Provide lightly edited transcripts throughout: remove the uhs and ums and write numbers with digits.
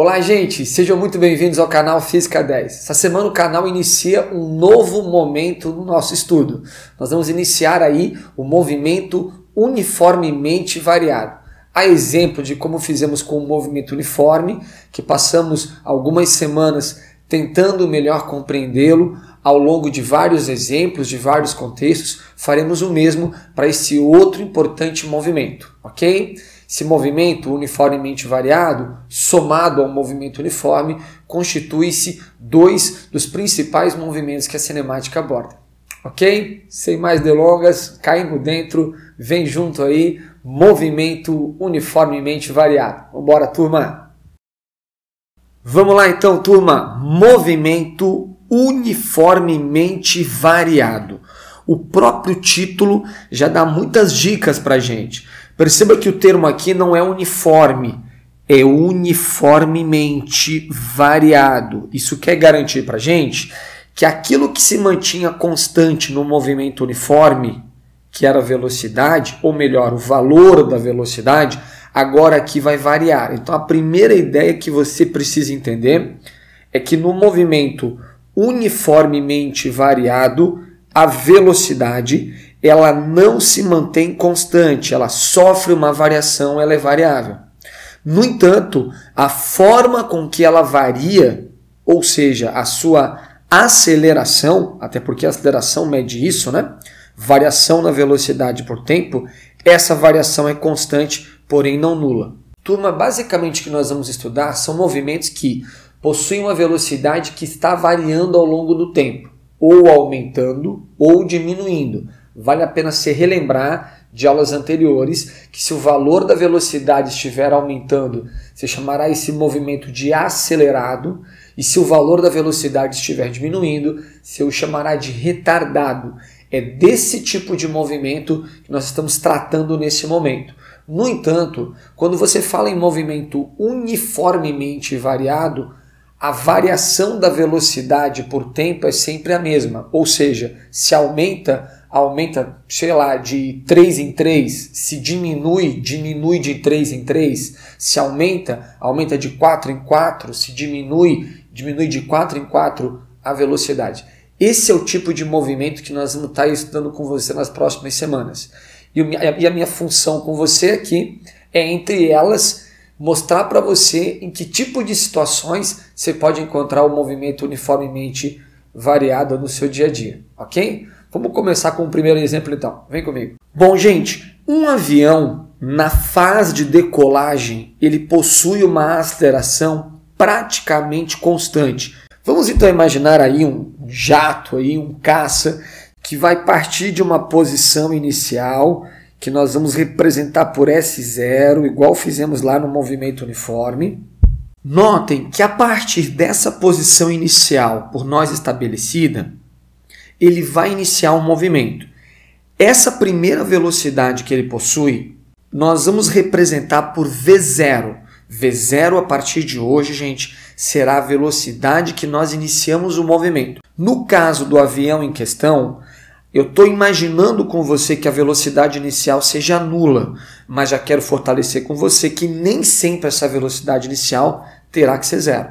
Olá, gente! Sejam muito bem-vindos ao canal Física 10. Essa semana o canal inicia um novo momento no nosso estudo. Nós vamos iniciar aí o movimento uniformemente variado. A exemplo de como fizemos com o movimento uniforme, que passamos algumas semanas tentando melhor compreendê-lo, ao longo de vários exemplos, de vários contextos, faremos o mesmo para esse outro importante movimento, ok? Esse movimento uniformemente variado, somado ao movimento uniforme, constitui-se dois dos principais movimentos que a cinemática aborda. Ok? Sem mais delongas, caindo dentro, vem junto aí, movimento uniformemente variado. Vambora, turma! Vamos lá então, turma! Movimento uniformemente variado. O próprio título já dá muitas dicas para a gente. Perceba que o termo aqui não é uniforme, é uniformemente variado. Isso quer garantir para a gente que aquilo que se mantinha constante no movimento uniforme, que era a velocidade, ou melhor, o valor da velocidade, agora aqui vai variar. Então a primeira ideia que você precisa entender é que no movimento uniformemente variado, a velocidade ela não se mantém constante, ela sofre uma variação, ela é variável. No entanto, a forma com que ela varia, ou seja, a sua aceleração, até porque a aceleração mede isso, né? Variação na velocidade por tempo, essa variação é constante, porém não nula. Turma, basicamente o que nós vamos estudar são movimentos que possuem uma velocidade que está variando ao longo do tempo, ou aumentando ou diminuindo. Vale a pena se relembrar de aulas anteriores que se o valor da velocidade estiver aumentando, você chamará esse movimento de acelerado, e se o valor da velocidade estiver diminuindo, você o chamará de retardado. É desse tipo de movimento que nós estamos tratando nesse momento. No entanto, quando você fala em movimento uniformemente variado, a variação da velocidade por tempo é sempre a mesma, ou seja, se aumenta, sei lá, de 3 em 3, se diminui de 3 em 3, se aumenta de 4 em 4, se diminui de 4 em 4 a velocidade. Esse é o tipo de movimento que nós vamos estar estudando com você nas próximas semanas. E a minha função com você aqui é, entre elas, mostrar para você em que tipo de situações você pode encontrar o movimento uniformemente variado no seu dia a dia, ok? Vamos começar com o primeiro exemplo então, vem comigo. Bom, gente, um avião na fase de decolagem, ele possui uma aceleração praticamente constante. Vamos então imaginar aí um jato, aí, um caça, que vai partir de uma posição inicial, que nós vamos representar por S0, igual fizemos lá no movimento uniforme. Notem que a partir dessa posição inicial, por nós estabelecida, ele vai iniciar um movimento. Essa primeira velocidade que ele possui, nós vamos representar por V0. V0, a partir de hoje, gente, será a velocidade que nós iniciamos o movimento. No caso do avião em questão, eu estou imaginando com você que a velocidade inicial seja nula, mas já quero fortalecer com você que nem sempre essa velocidade inicial terá que ser zero.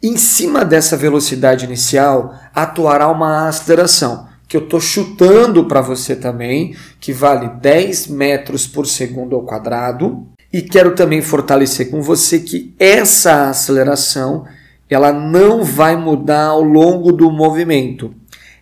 Em cima dessa velocidade inicial, atuará uma aceleração, que eu estou chutando para você também, que vale 10 metros por segundo ao quadrado. E quero também fortalecer com você que essa aceleração ela não vai mudar ao longo do movimento.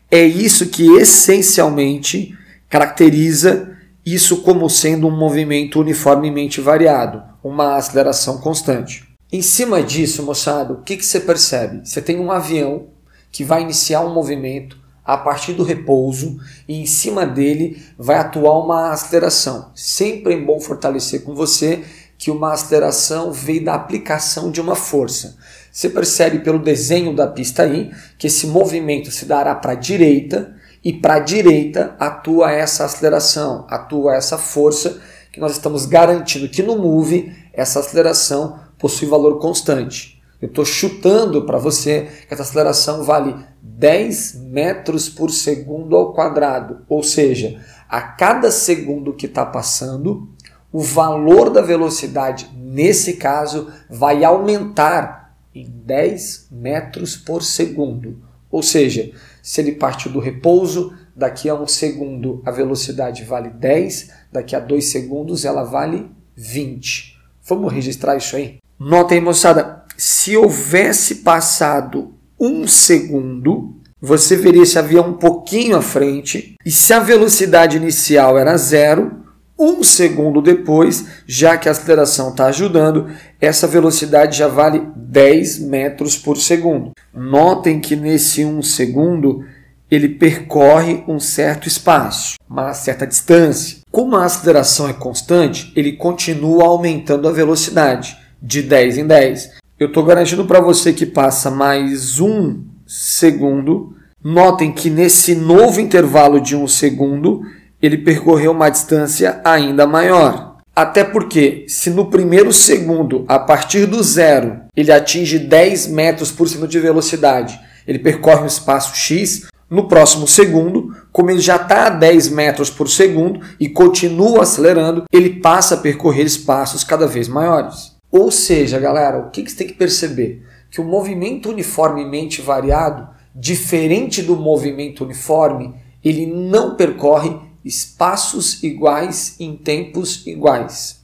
É isso que essencialmente caracteriza isso como sendo um movimento uniformemente variado, uma aceleração constante. Em cima disso, moçada, o que você percebe? Você tem um avião que vai iniciar um movimento a partir do repouso e em cima dele vai atuar uma aceleração. Sempre é bom fortalecer com você que uma aceleração veio da aplicação de uma força. Você percebe pelo desenho da pista aí que esse movimento se dará para a direita e para a direita atua essa aceleração, atua essa força que nós estamos garantindo que no move essa aceleração possui valor constante. Eu estou chutando para você que essa aceleração vale 10 metros por segundo ao quadrado, ou seja, a cada segundo que está passando, o valor da velocidade nesse caso, vai aumentar em 10 metros por segundo. Ou seja, se ele partiu do repouso, daqui a 1 segundo a velocidade vale 10, daqui a 2 segundos ela vale 20. Vamos registrar isso aí? Notem, moçada, se houvesse passado 1 segundo, você veria esse avião um pouquinho à frente, e se a velocidade inicial era 0, 1 segundo depois, já que a aceleração está ajudando, essa velocidade já vale 10 metros por segundo. Notem que nesse 1 segundo, ele percorre um certo espaço, uma certa distância. Como a aceleração é constante, ele continua aumentando a velocidade, de 10 em 10. Eu estou garantindo para você que passa mais 1 segundo. Notem que nesse novo intervalo de 1 segundo, ele percorreu uma distância ainda maior. Até porque, se no primeiro segundo, a partir do zero, ele atinge 10 metros por segundo de velocidade, ele percorre um espaço X, no próximo segundo, como ele já está a 10 metros por segundo e continua acelerando, ele passa a percorrer espaços cada vez maiores. Ou seja, galera, o que você tem que perceber? Que o movimento uniformemente variado, diferente do movimento uniforme, ele não percorre espaços iguais em tempos iguais.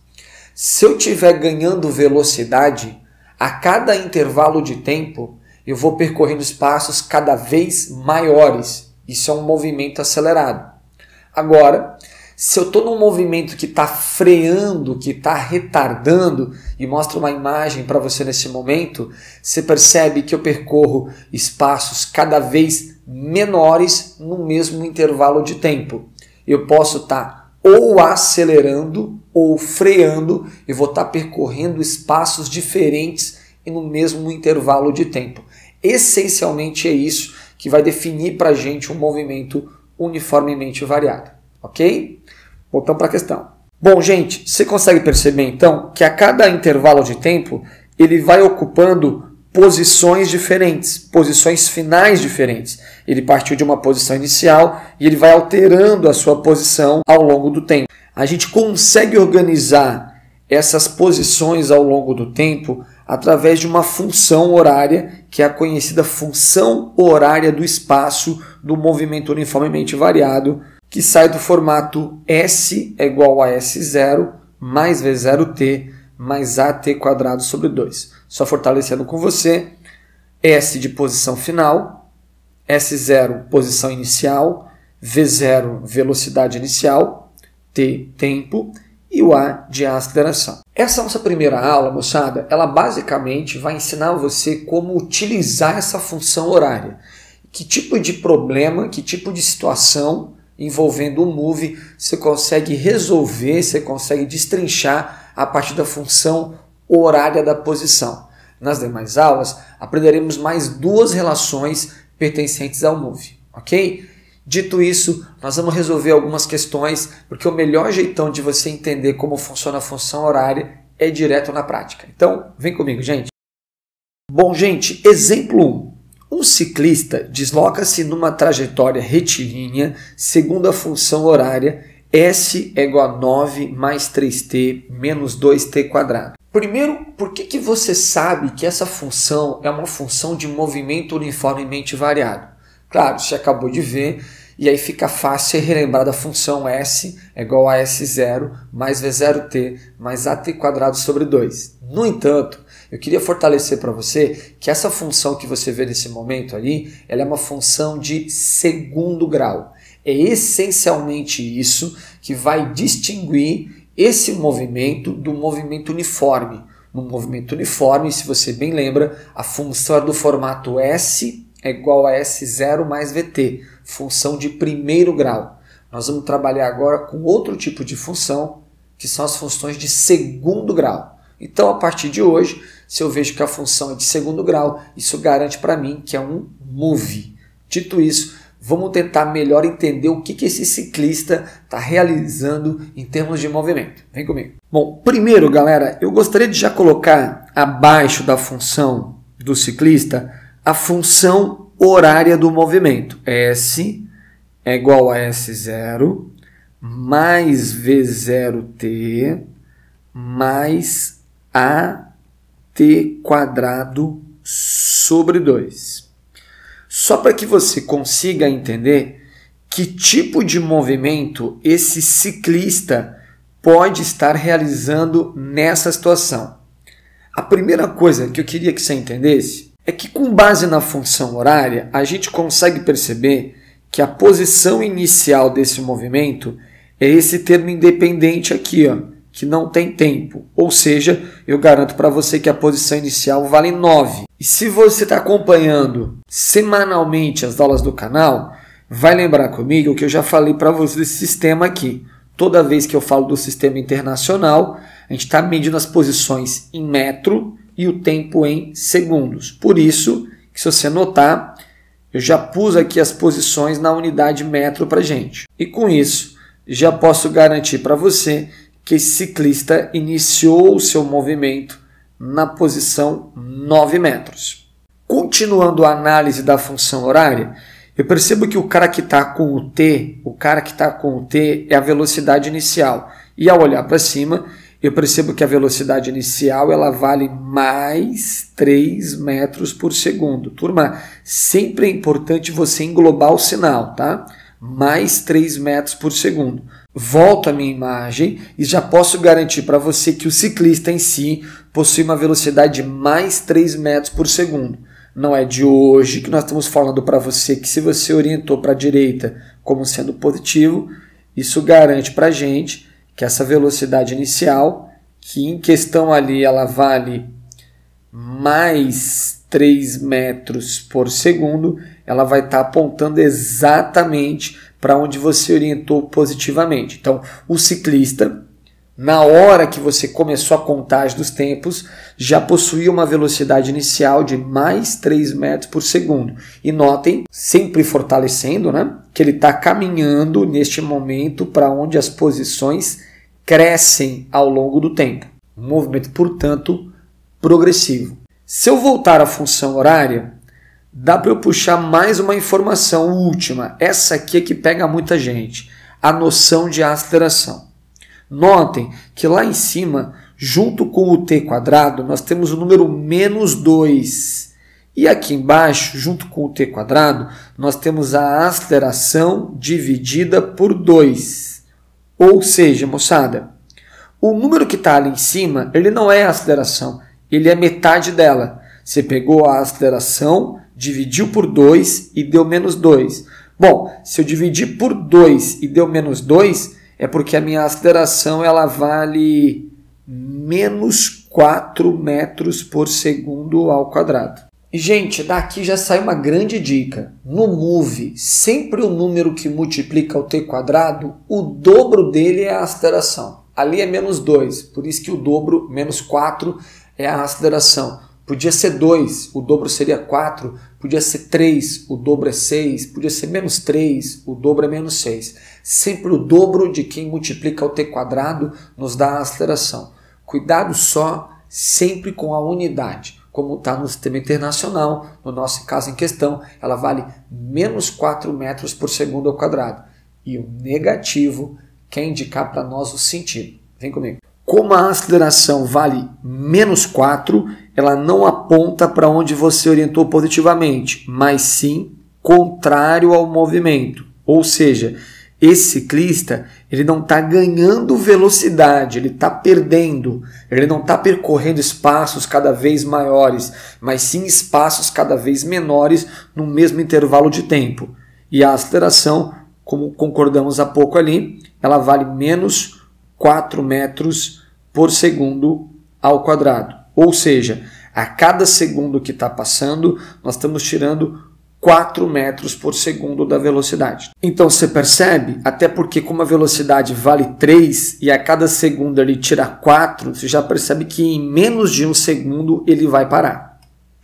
Se eu estiver ganhando velocidade, a cada intervalo de tempo, eu vou percorrendo espaços cada vez maiores. Isso é um movimento acelerado. Agora, se eu estou num movimento que está freando, que está retardando, e mostro uma imagem para você nesse momento, você percebe que eu percorro espaços cada vez menores no mesmo intervalo de tempo. Eu posso estar ou acelerando ou freando, eu vou estar percorrendo espaços diferentes e no mesmo intervalo de tempo. Essencialmente é isso que vai definir para a gente um movimento uniformemente variado. Ok? Voltamos para a questão. Bom, gente, você consegue perceber então que a cada intervalo de tempo ele vai ocupando posições diferentes, posições finais diferentes. Ele partiu de uma posição inicial e ele vai alterando a sua posição ao longo do tempo. A gente consegue organizar essas posições ao longo do tempo através de uma função horária, que é a conhecida função horária do espaço do movimento uniformemente variado, que sai do formato S é igual a S0 mais V0t mais AT quadrado sobre 2. Só fortalecendo com você, S de posição final, S0 posição inicial, V0 velocidade inicial, T tempo e o A de aceleração. Essa nossa primeira aula, moçada, ela basicamente vai ensinar você como utilizar essa função horária. Que tipo de problema, que tipo de situação envolvendo um move você consegue resolver, você consegue destrinchar a partir da função horária da posição. Nas demais aulas, aprenderemos mais duas relações pertencentes ao move, ok? Dito isso, nós vamos resolver algumas questões, porque o melhor jeitão de você entender como funciona a função horária é direto na prática. Então, vem comigo, gente. Bom, gente, exemplo 1. Um ciclista desloca-se numa trajetória retilínea segundo a função horária S é igual a 9 mais 3t menos 2t quadrado. Primeiro, por que você sabe que essa função é uma função de movimento uniformemente variado? Claro, você acabou de ver, e aí fica fácil relembrar da função S é igual a S0 mais V0t mais AT quadrado sobre 2. No entanto, eu queria fortalecer para você que essa função que você vê nesse momento ali, ela é uma função de segundo grau. É essencialmente isso que vai distinguir esse movimento do movimento uniforme. No movimento uniforme, se você bem lembra, a função é do formato S é igual a S0 mais VT, função de primeiro grau. Nós vamos trabalhar agora com outro tipo de função, que são as funções de segundo grau. Então, a partir de hoje, se eu vejo que a função é de segundo grau, isso garante para mim que é um move. Dito isso, vamos tentar melhor entender o que esse ciclista está realizando em termos de movimento. Vem comigo. Bom, primeiro, galera, eu gostaria de já colocar abaixo da função do ciclista a função horária do movimento. S é igual a S0 mais V0t mais AT² sobre 2. Só para que você consiga entender que tipo de movimento esse ciclista pode estar realizando nessa situação. A primeira coisa que eu queria que você entendesse é que, com base na função horária, a gente consegue perceber que a posição inicial desse movimento é esse termo independente aqui, ó, que não tem tempo. Ou seja, eu garanto para você que a posição inicial vale 9. E se você está acompanhando semanalmente as aulas do canal, vai lembrar comigo que eu já falei para você desse sistema aqui. Toda vez que eu falo do sistema internacional, a gente está medindo as posições em metro e o tempo em segundos. Por isso, que se você notar, eu já pus aqui as posições na unidade metro para a gente. E com isso, já posso garantir para você que esse ciclista iniciou o seu movimento na posição 9 metros. Continuando a análise da função horária, eu percebo que o cara que está com o T é a velocidade inicial. E ao olhar para cima, eu percebo que a velocidade inicial ela vale mais 3 metros por segundo. Turma, sempre é importante você englobar o sinal, tá? Mais 3 metros por segundo. Volto à minha imagem e já posso garantir para você que o ciclista em si possui uma velocidade de mais 3 metros por segundo. Não é de hoje que nós estamos falando para você que se você orientou para a direita como sendo positivo, isso garante para a gente que essa velocidade inicial, que em questão ali ela vale mais 3 metros por segundo, ela vai estar apontando exatamente para onde você orientou positivamente. Então, o ciclista, na hora que você começou a contagem dos tempos, já possuía uma velocidade inicial de mais 3 metros por segundo. E notem, sempre fortalecendo, né, que ele está caminhando neste momento para onde as posições crescem ao longo do tempo. Um movimento, portanto, progressivo. Se eu voltar à função horária, dá para eu puxar mais uma informação última. Essa aqui é que pega muita gente. A noção de aceleração. Notem que lá em cima, junto com o T², nós temos o número -2. E aqui embaixo, junto com o T², nós temos a aceleração dividida por 2. Ou seja, moçada, o número que está ali em cima, ele não é a aceleração, ele é metade dela. Você pegou a aceleração, dividiu por 2 e deu -2. Bom, se eu dividir por 2 e deu -2, é porque a minha aceleração ela vale -4 metros por segundo ao quadrado. E, gente, daqui já sai uma grande dica. No Move, sempre o número que multiplica o T², o dobro dele é a aceleração. Ali é -2, por isso que o dobro, -4, é a aceleração. Podia ser 2, o dobro seria 4. Podia ser 3, o dobro é 6. Podia ser -3, o dobro é -6. Sempre o dobro de quem multiplica o T² nos dá a aceleração. Cuidado só sempre com a unidade. Como está no sistema internacional, no nosso caso em questão, ela vale -4 metros por segundo ao quadrado. E o negativo quer indicar para nós o sentido. Vem comigo. Como a aceleração vale -4, ela não aponta para onde você orientou positivamente, mas sim contrário ao movimento. Ou seja, esse ciclista ele não está ganhando velocidade, ele está perdendo. Ele não está percorrendo espaços cada vez maiores, mas sim espaços cada vez menores no mesmo intervalo de tempo. E a aceleração, como concordamos há pouco ali, ela vale -4 metros por segundo ao quadrado. Ou seja, a cada segundo que está passando, nós estamos tirando 4 metros por segundo da velocidade. Então você percebe, até porque como a velocidade vale 3 e a cada segundo ele tira 4, você já percebe que em menos de um segundo ele vai parar.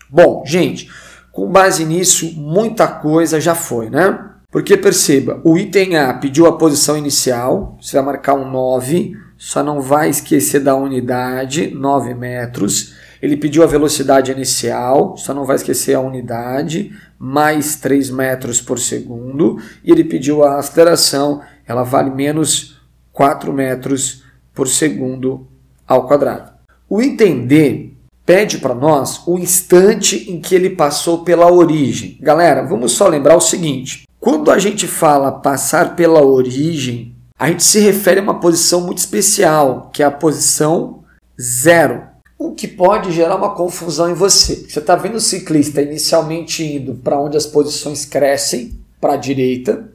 Bom, gente, com base nisso, muita coisa já foi, né? Porque perceba, o item A pediu a posição inicial, você vai marcar um 9, só não vai esquecer da unidade, 9 metros. Ele pediu a velocidade inicial, só não vai esquecer a unidade, mais 3 metros por segundo. E ele pediu a aceleração, ela vale -4 metros por segundo ao quadrado. O entender pede para nós o instante em que ele passou pela origem. Galera, vamos só lembrar o seguinte. Quando a gente fala passar pela origem, a gente se refere a uma posição muito especial, que é a posição 0. O que pode gerar uma confusão em você. Você está vendo o ciclista inicialmente indo para onde as posições crescem, para a direita,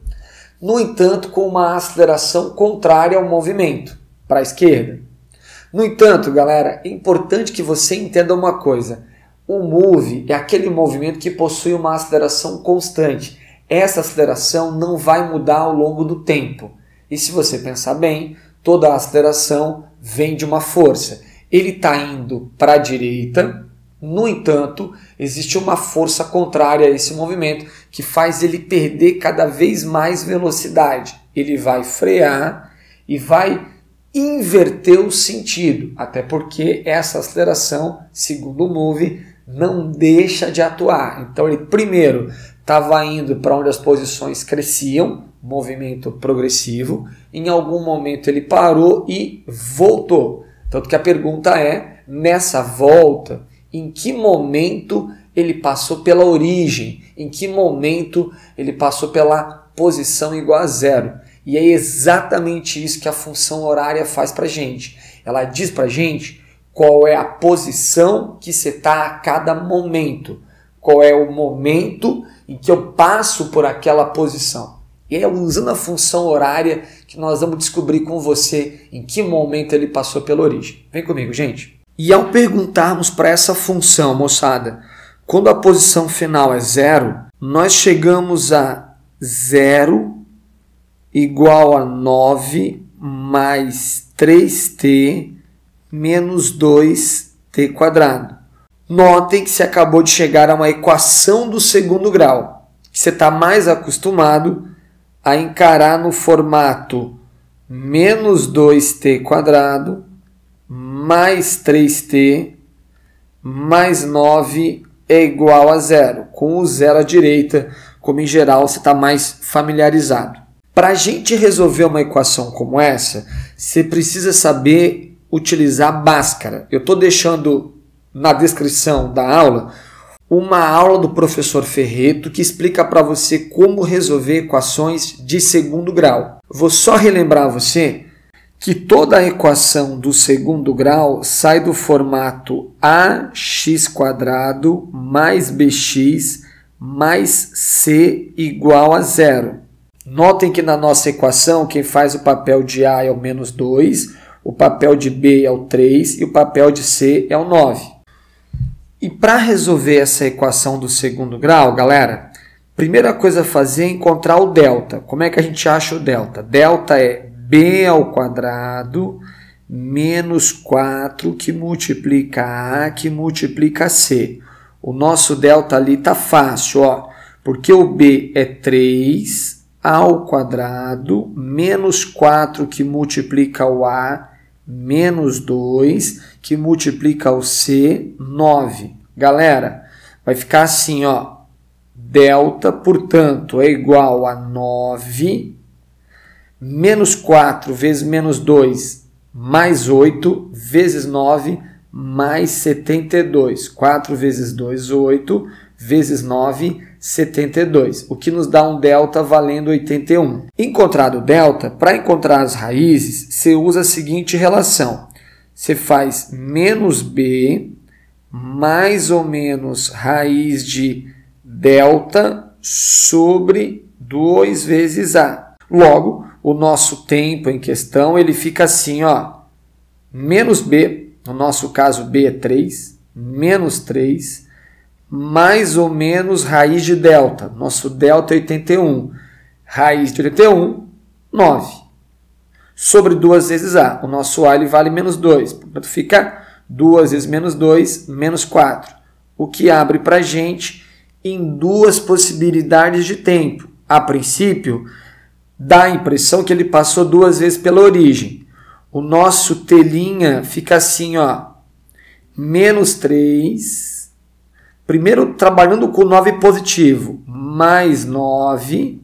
no entanto, com uma aceleração contrária ao movimento, para a esquerda. No entanto, galera, é importante que você entenda uma coisa. O move é aquele movimento que possui uma aceleração constante. Essa aceleração não vai mudar ao longo do tempo. E se você pensar bem, toda a aceleração vem de uma força. Ele está indo para a direita, no entanto, existe uma força contrária a esse movimento que faz ele perder cada vez mais velocidade. Ele vai frear e vai inverter o sentido, até porque essa aceleração, segundo o Move, não deixa de atuar. Então ele primeiro estava indo para onde as posições cresciam, movimento progressivo, em algum momento ele parou e voltou. Tanto que a pergunta é, nessa volta, em que momento ele passou pela origem? Em que momento ele passou pela posição igual a 0? E é exatamente isso que a função horária faz para a gente. Ela diz para a gente qual é a posição que você está a cada momento. Qual é o momento em que eu passo por aquela posição. E é usando a função horária que nós vamos descobrir com você em que momento ele passou pela origem. Vem comigo, gente. E ao perguntarmos para essa função, moçada, quando a posição final é 0, nós chegamos a 0 igual a 9 mais 3t menos 2t quadrado. Notem que você acabou de chegar a uma equação do segundo grau, que você está mais acostumado a encarar no formato menos 2t quadrado mais 3t mais 9 é igual a 0, com o 0 à direita, como em geral você está mais familiarizado. Para a gente resolver uma equação como essa, você precisa saber utilizar Bhaskara. Eu estou deixando na descrição da aula uma aula do professor Ferreto que explica para você como resolver equações de segundo grau. Vou só relembrar você que toda a equação do segundo grau sai do formato ax² mais bx mais c igual a 0. Notem que na nossa equação quem faz o papel de A é o menos 2, o papel de B é o 3 e o papel de C é o 9. E para resolver essa equação do segundo grau, galera, primeira coisa a fazer é encontrar o delta. Como é que a gente acha o delta? Delta é b ao quadrado menos 4 que multiplica A que multiplica C. O nosso delta ali está fácil, ó, porque o b é 3 ao quadrado menos 4 que multiplica o A menos 2 que multiplica o C, 9. Galera, vai ficar assim, ó. Delta, portanto, é igual a 9 menos 4 vezes menos 2 mais 8 vezes 9 mais 72. 4 vezes 2, 8 vezes 9, 72, o que nos dá um delta valendo 81. Encontrado o delta, para encontrar as raízes, você usa a seguinte relação. Você faz menos b mais ou menos raiz de delta sobre 2 vezes a. Logo, o nosso tempo em questão ele fica assim, ó, menos b, no nosso caso b é 3, menos 3, mais ou menos raiz de delta. Nosso delta é 81. Raiz de 81, 9. Sobre 2 vezes A. O nosso A ele vale menos 2. Portanto, fica 2 vezes menos 2, menos 4. O que abre para a gente em duas possibilidades de tempo. A princípio, dá a impressão que ele passou 2 vezes pela origem. O nosso telinha fica assim, ó. Menos 3... Primeiro, trabalhando com 9 positivo, mais 9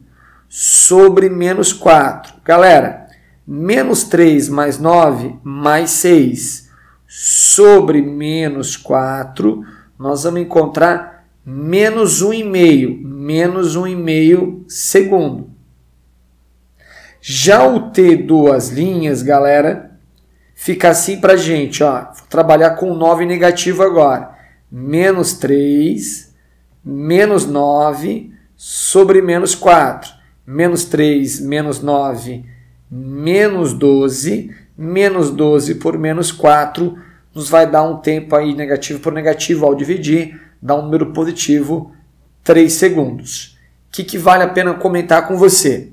sobre menos 4. Galera, menos 3 mais 9, mais 6, sobre menos 4, nós vamos encontrar menos 1,5 segundo. Já o T duas linhas, galera, fica assim para a gente, ó, vou trabalhar com 9 negativo agora. Menos 3, menos 9, sobre menos 4. Menos 3, menos 9, menos 12. Menos 12 por menos 4 nos vai dar um tempo aí negativo por negativo. Ao dividir, dá um número positivo, 3 segundos. O que vale a pena comentar com você?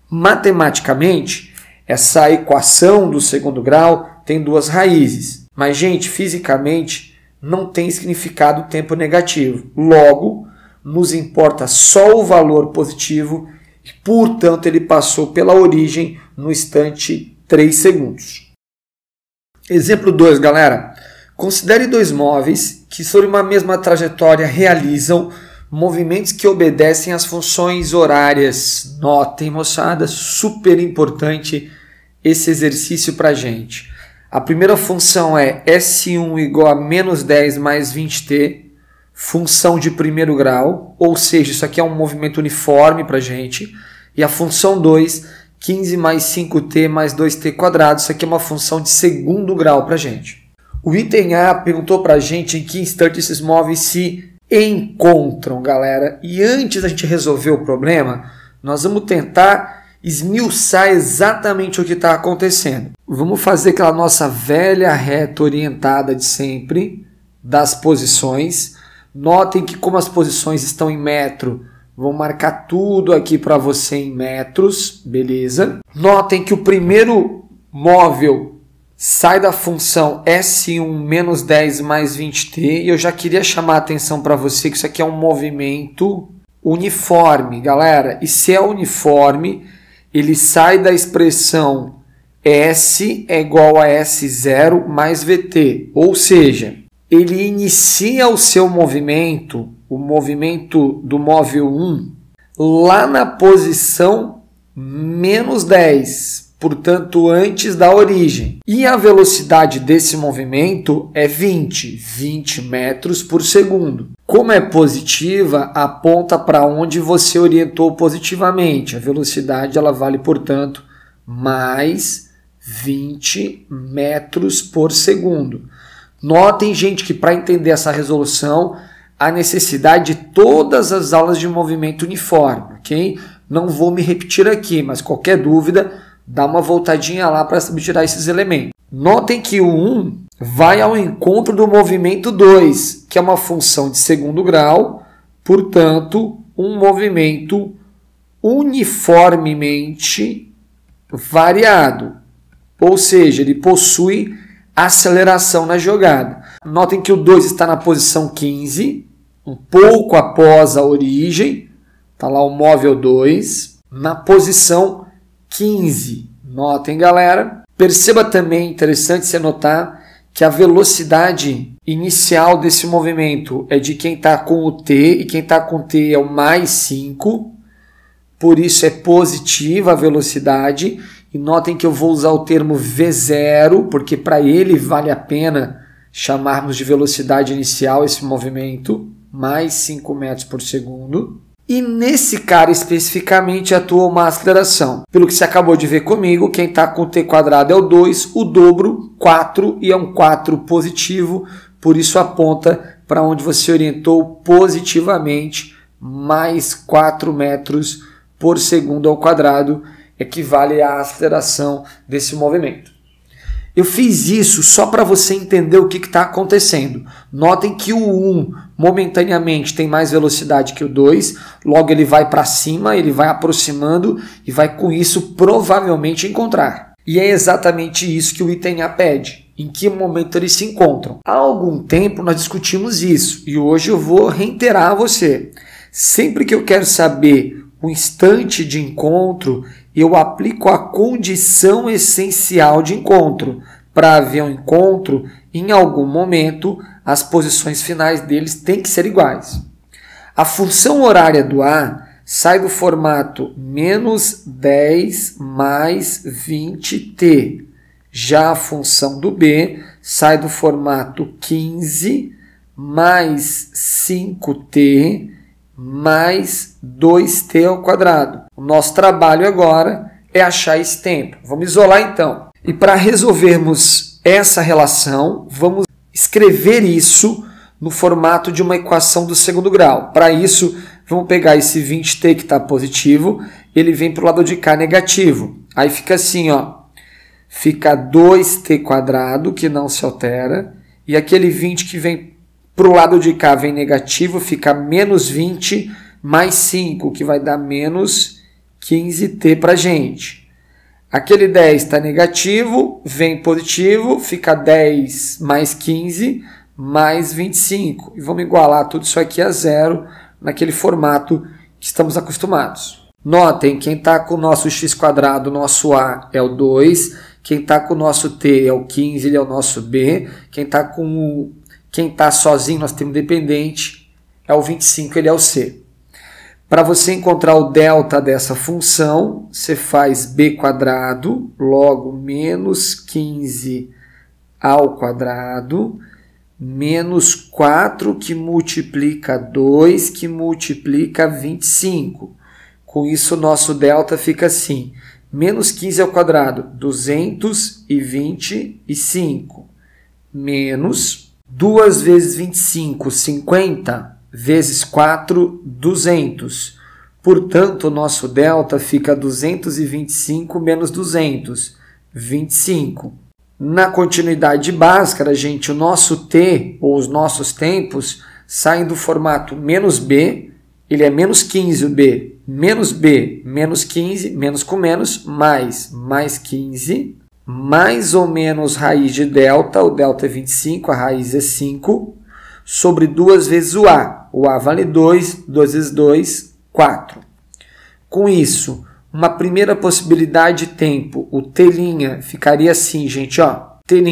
Matematicamente, essa equação do segundo grau tem duas raízes. Mas, gente, fisicamente não tem significado tempo negativo. Logo, nos importa só o valor positivo e, portanto, ele passou pela origem no instante 3 segundos. Exemplo 2, galera. Considere dois móveis que sobre uma mesma trajetória realizam movimentos que obedecem às funções horárias. Notem, moçada, super importante esse exercício para a gente. A primeira função é S1 igual a menos 10 mais 20t, função de primeiro grau, ou seja, isso aqui é um movimento uniforme para a gente. E a função 2, 15 mais 5t mais 2t quadrado, isso aqui é uma função de segundo grau para a gente. O item A perguntou para a gente em que instante esses móveis se encontram, galera. E antes da gente resolver o problema, nós vamos tentar esmiuçar exatamente o que está acontecendo. Vamos fazer aquela nossa velha reta orientada de sempre das posições. Notem que como as posições estão em metro, vou marcar tudo aqui para você em metros, beleza? Notem que o primeiro móvel sai da função S1 menos 10 mais 20t. E eu já queria chamar a atenção para você que isso aqui é um movimento uniforme, galera. E se é uniforme, ele sai da expressão S é igual a S0 mais VT. Ou seja, ele inicia o seu movimento, o movimento do móvel 1, lá na posição menos 10, portanto antes da origem. E a velocidade desse movimento é 20 metros por segundo. Como é positiva, aponta para onde você orientou positivamente. A velocidade ela vale, portanto, mais 20 metros por segundo. Notem, gente, que para entender essa resolução, há necessidade de todas as aulas de movimento uniforme, ok? Não vou me repetir aqui, mas qualquer dúvida, dá uma voltadinha lá para tirar esses elementos. Notem que o 1 vai ao encontro do movimento 2, que é uma função de segundo grau, portanto, um movimento uniformemente variado, ou seja, ele possui aceleração na jogada. Notem que o 2 está na posição 15, um pouco após a origem, está lá o móvel 2, na posição 15. Notem, galera. Perceba também, interessante você notar, que a velocidade inicial desse movimento é de quem está com o T, e quem está com o T é o mais 5, por isso é positiva a velocidade. E notem que eu vou usar o termo V0, porque para ele vale a pena chamarmos de velocidade inicial esse movimento, mais 5 metros por segundo. E nesse cara especificamente atua uma aceleração. Pelo que você acabou de ver comigo, quem está com t quadrado é o 2, o dobro, 4, e é um 4 positivo, por isso aponta para onde você orientou positivamente, mais 4 metros por segundo ao quadrado, equivale à aceleração desse movimento. Eu fiz isso só para você entender o que está acontecendo. Notem que o 1 momentaneamente tem mais velocidade que o 2, logo ele vai para cima, ele vai aproximando e vai com isso provavelmente encontrar. E é exatamente isso que o item A pede. Em que momento eles se encontram? Há algum tempo nós discutimos isso e hoje eu vou reiterar a você. Sempre que eu quero saber o instante de encontro, eu aplico a condição essencial de encontro. Para haver um encontro, em algum momento, as posições finais deles têm que ser iguais. A função horária do A sai do formato menos 10 mais 20t. Já a função do B sai do formato 15 mais 5t mais 2t ao quadrado. O nosso trabalho agora é achar esse tempo. Vamos isolar então. E para resolvermos essa relação, vamos escrever isso no formato de uma equação do segundo grau. Para isso, vamos pegar esse 20t que está positivo, ele vem para o lado de cá negativo. Aí fica assim, ó, fica 2t quadrado, que não se altera, e aquele 20 que vem para o lado de cá vem negativo, fica menos 20 mais 5, que vai dar menos 15t para a gente. Aquele 10 está negativo, vem positivo, fica 10 mais 15 mais 25. E vamos igualar tudo isso aqui a zero naquele formato que estamos acostumados. Notem, quem está com o nosso x², nosso a é o 2. Quem está com o nosso t é o 15, ele é o nosso b. Quem está sozinho, nós temos dependente, é o 25, ele é o c. Para você encontrar o delta dessa função, você faz b², logo menos 15 ao quadrado, menos 4 que multiplica 2, que multiplica 25. Com isso, o nosso delta fica assim, menos 15 ao quadrado, 225, menos 2 vezes 25, 50, vezes 4, 200. Portanto, o nosso delta fica 225 menos 200, 25. Na continuidade básica, gente, o nosso t, ou os nossos tempos, saem do formato menos b, ele é menos 15 o b, menos 15, menos com menos, mais 15, mais ou menos raiz de delta, o delta é 25, a raiz é 5, sobre 2 vezes o a vale 2, 2 vezes 2, 4. Com isso, uma primeira possibilidade de tempo, o t' ficaria assim, gente, ó, t'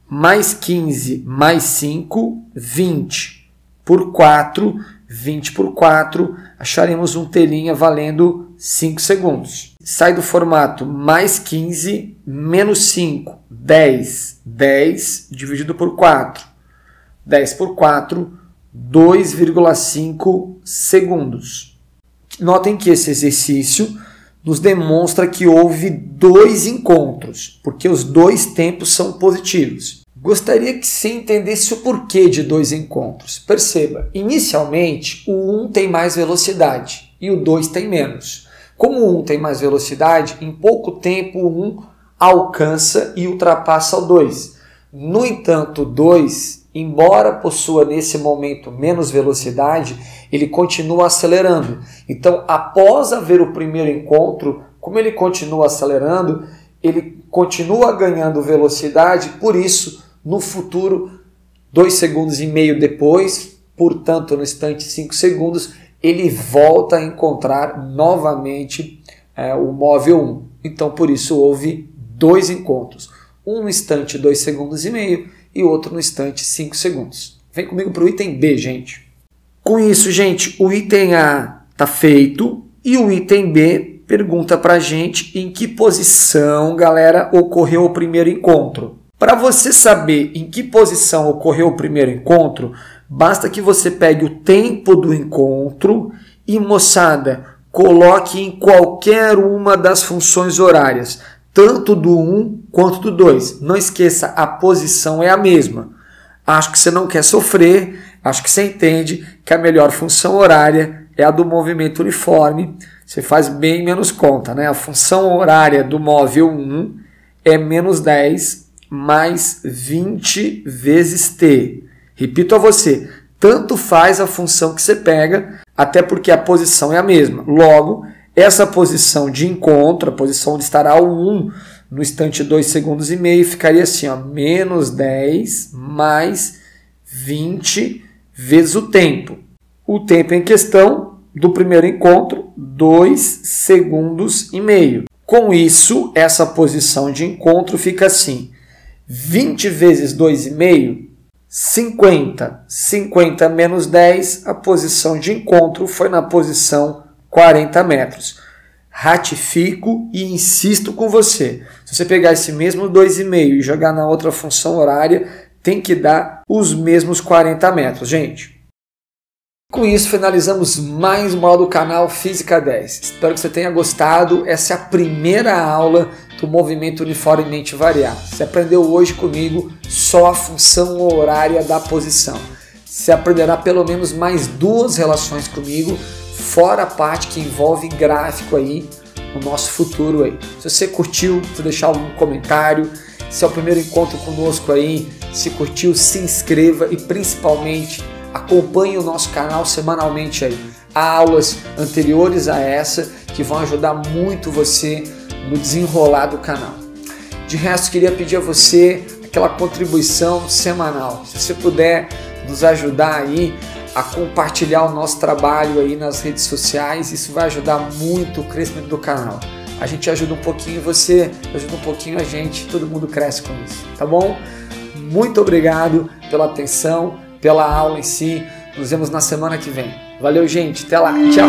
mais 15 mais 5, 20 por 4, 20 por 4, acharemos um t' valendo 5 segundos. Sai do formato mais 15 menos 5, 10, 10 dividido por 4, 10 por 4, 2,5 segundos. Notem que esse exercício nos demonstra que houve 2 encontros, porque os 2 tempos são positivos. Gostaria que você entendesse o porquê de 2 encontros. Perceba, inicialmente o 1 tem mais velocidade e o 2 tem menos. Como o 1 tem mais velocidade, em pouco tempo o 1 alcança e ultrapassa o 2. No entanto, o 2, embora possua nesse momento menos velocidade, ele continua acelerando. Então, após haver o primeiro encontro, como ele continua acelerando, ele continua ganhando velocidade, por isso, no futuro, 2,5 segundos depois, portanto, no instante 5 segundos, ele volta a encontrar novamente o móvel 1. Então, por isso, houve 2 encontros. Um no instante 2,5 segundos e outro no instante 5 segundos. Vem comigo para o item B, gente. Com isso, gente, o item A está feito e o item B pergunta para a gente em que posição, galera, ocorreu o primeiro encontro. Para você saber em que posição ocorreu o primeiro encontro, basta que você pegue o tempo do encontro e, moçada, coloque em qualquer uma das funções horárias, tanto do 1 quanto do 2. Não esqueça, a posição é a mesma. Acho que você não quer sofrer, acho que você entende que a melhor função horária é a do movimento uniforme. Você faz bem menos conta, né? A função horária do móvel 1 é menos 10 mais 20 vezes t. Repito a você, tanto faz a função que você pega, até porque a posição é a mesma. Logo, essa posição de encontro, a posição onde estará o 1 no instante 2,5 segundos, ficaria assim, ó, menos 10 mais 20 vezes o tempo. O tempo em questão do primeiro encontro, 2,5 segundos. Com isso, essa posição de encontro fica assim, 20 vezes 2,5, 50. 50 menos 10, a posição de encontro foi na posição 40 metros. ratifico e insisto com você. Se você pegar esse mesmo 2,5 e jogar na outra função horária, tem que dar os mesmos 40 metros, gente. Com isso, finalizamos mais uma aula do canal Física 10. Espero que você tenha gostado. Essa é a primeira aula do movimento uniformemente variável. Você aprendeu hoje comigo só a função horária da posição. Você aprenderá pelo menos mais 2 relações comigo, fora a parte que envolve gráfico aí no nosso futuro aí. Se você curtiu, se deixar algum comentário, se é o primeiro encontro conosco aí, se curtiu, se inscreva e principalmente acompanhe o nosso canal semanalmente aí. Há aulas anteriores a essa que vão ajudar muito você no desenrolar do canal. De resto, queria pedir a você aquela contribuição semanal. Se você puder nos ajudar aí a compartilhar o nosso trabalho aí nas redes sociais, isso vai ajudar muito o crescimento do canal. A gente ajuda um pouquinho você, ajuda um pouquinho a gente, todo mundo cresce com isso, tá bom? Muito obrigado pela atenção, pela aula em si. Nos vemos na semana que vem. Valeu, gente. Até lá. Tchau.